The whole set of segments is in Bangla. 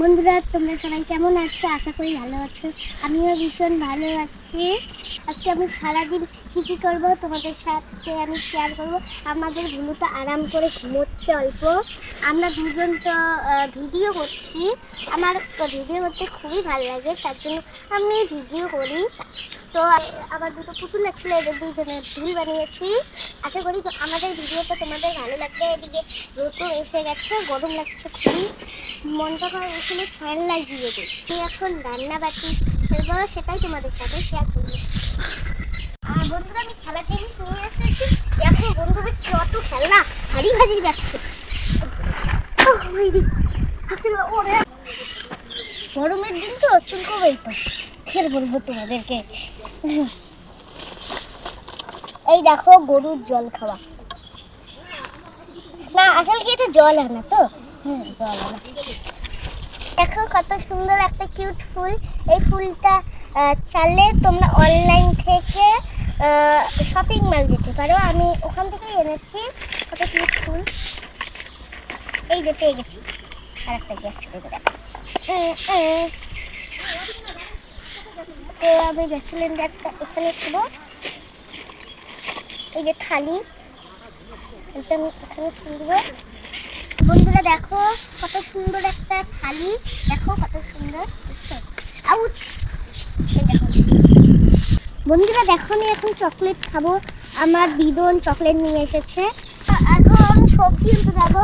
বন্ধুরা, তোমরা সবাই কেমন আছো? আশা করি ভালো আছো। আমিও ভীষণ ভালো আছি। আজকে আমি সারাদিন কী কী করবো তোমাদের সাথে আমি শেয়ার করবো। আমাদের ভুলু তো আরাম করে ঘুমোচ্ছে অল্প। আমরা দুজন তো ভিডিও করছি। আমার ভিডিও করতে খুবই ভালো লাগে, তার জন্য আমি ভিডিও করি। তো আমার দুটো পুতুল লাগছিল, এদের দুজনের ঢিল বানিয়েছি। আশা করি তো আমাদের ভিডিওটা তোমাদের ভালো লাগবে। এদিকে রোদও এসে গেছে, গরম লাগছে খুবই। মনটা করে এখানে ফ্যান লাগিয়ে দিই। আমি এখন রান্না বাটি ফেলবো, সেটাই তোমাদের সাথে শেয়ার করবো। আর বন্ধুরা, আমি খেলার জিনিস নিয়ে এসেছি। এখন বন্ধুদের কত খেলনা হাড়ি ভাজি যাচ্ছে। গরমের দিন তো চুলকোবেই তো, ফের বলবো তোমাদেরকে। এই দেখো গরুর জল খাওয়া। না, আসলে কি এটা জল আনা তো? জল আনা। দেখো কত সুন্দর একটা কিউট ফুল। এই ফুলটা চাইলে তোমরা অনলাইন থেকে শপিং মল যেতে পারো। আমি ওখান থেকেই এনেছি। কত কিউট ফুল। এই যে পেয়ে গেছি আর একটা গ্যাস ছেড়ে দেবো। তো আমি গ্যাস সিলিন্ডারটা এখানে ছিল। এই যে থালি, এটা আমি এখানে তুলব। বন্ধুরা দেখো কত সুন্দর একটা থালি। দেখো কত সুন্দর। আউচ! বন্ধুরা দেখো, আমি এখন চকলেট খাবো। আমার দিদন চকলেট নিয়ে এসেছে। এখন সবজি আনতে যাবো।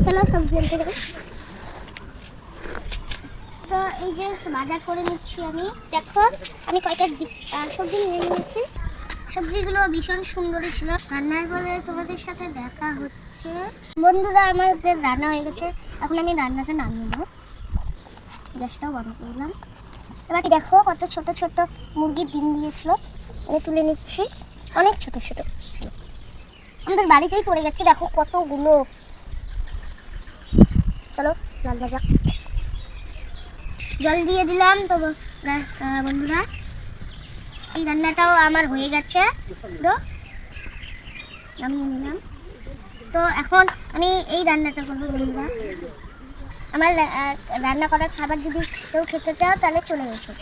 চলো সবজি আনতে যাবো। তো এই যে বাজার করে নিচ্ছি আমি। দেখো আমি কয়টা সবজি নিয়ে নিয়েছি। সবজিগুলো ভীষণ সুন্দরই ছিল। রান্নার পরে তোমাদের সাথে দেখা হচ্ছে। বন্ধুরা, আমাদের রান্না হয়ে গেছে। এখন আমি রান্নাটা নামিয়ে দেবো। গ্যাসটাও বন্ধ করলাম। এবার দেখো কত ছোট ছোট মুরগির ডিম দিয়েছিল। আমি তুলে নিচ্ছি। অনেক ছোট ছোট ছিল, আমাদের বাড়িতেই পড়ে গেছে। দেখো কতগুলো। চলো রান্না যাক। জল দিয়ে দিলাম। তো বন্ধুরা, এই রান্নাটাও আমার হয়ে গেছে পুরো, নামিয়ে নিলাম। তো এখন আমি এই রান্নাটা করবো। বন্ধুরা, আমার রান্না করার খাবার যদি কেউ খেতে চাও তাহলে চলে এসো।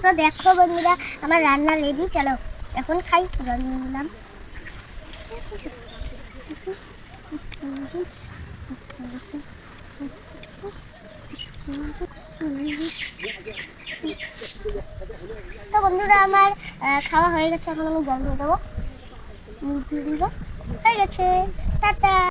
তো দেখো বন্ধুরা, আমার রান্না রেডি। চলো এখন খাই। জল নিয়ে নিলাম। তো বন্ধুরা, আমার খাওয়া হয়ে গেছে। এখন আমি জল দিয়ে দেবো, মুখ দিয়ে দিব। হয়ে গেছে। টাটা।